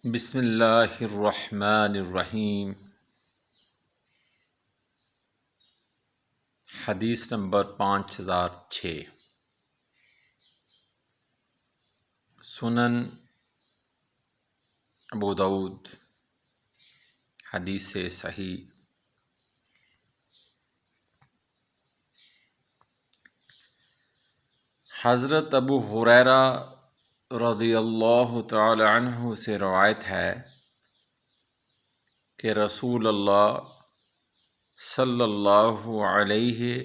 بسم اللہ الرحمن الرحیم۔ حدیث نمبر 5006، سنن ابو داؤد، حدیث صحیح۔ حضرت ابو ہریرہ رضی اللہ تعالی عنہ سے روایت ہے کہ رسول اللہ صلی اللہ علیہ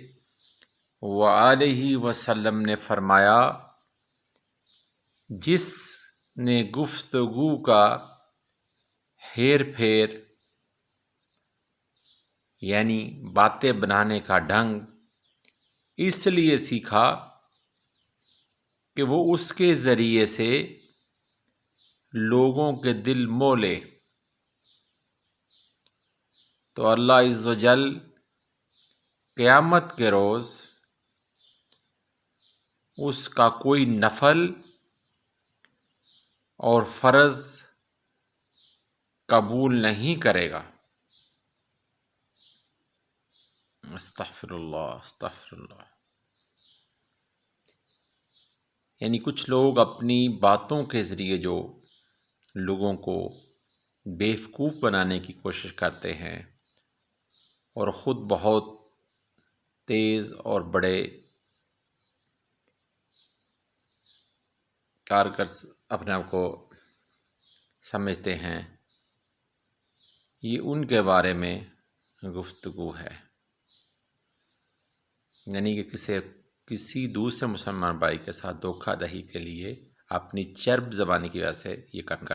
وآلہ وسلم نے فرمایا، جس نے گفتگو کا ہیر پھیر یعنی باتیں بنانے کا ڈھنگ اس لیے سیکھا کہ وہ اس کے ذریعے سے لوگوں کے دل مو لے، تو اللہ عز و جل قیامت کے روز اس کا کوئی نفل اور فرض قبول نہیں کرے گا۔ استغفر اللہ استغفر اللہ۔ یعنی کچھ لوگ اپنی باتوں کے ذریعے جو لوگوں کو بیوقوف بنانے کی کوشش کرتے ہیں اور خود بہت تیز اور بڑے کارگر اپنے آپ کو سمجھتے ہیں، یہ ان کے بارے میں گفتگو ہے۔ یعنی کہ کسی دوسرے مسلمان بھائی کے ساتھ دھوکہ دہی کے لیے اپنی چرب زبانی کی وجہ سے یہ کرنا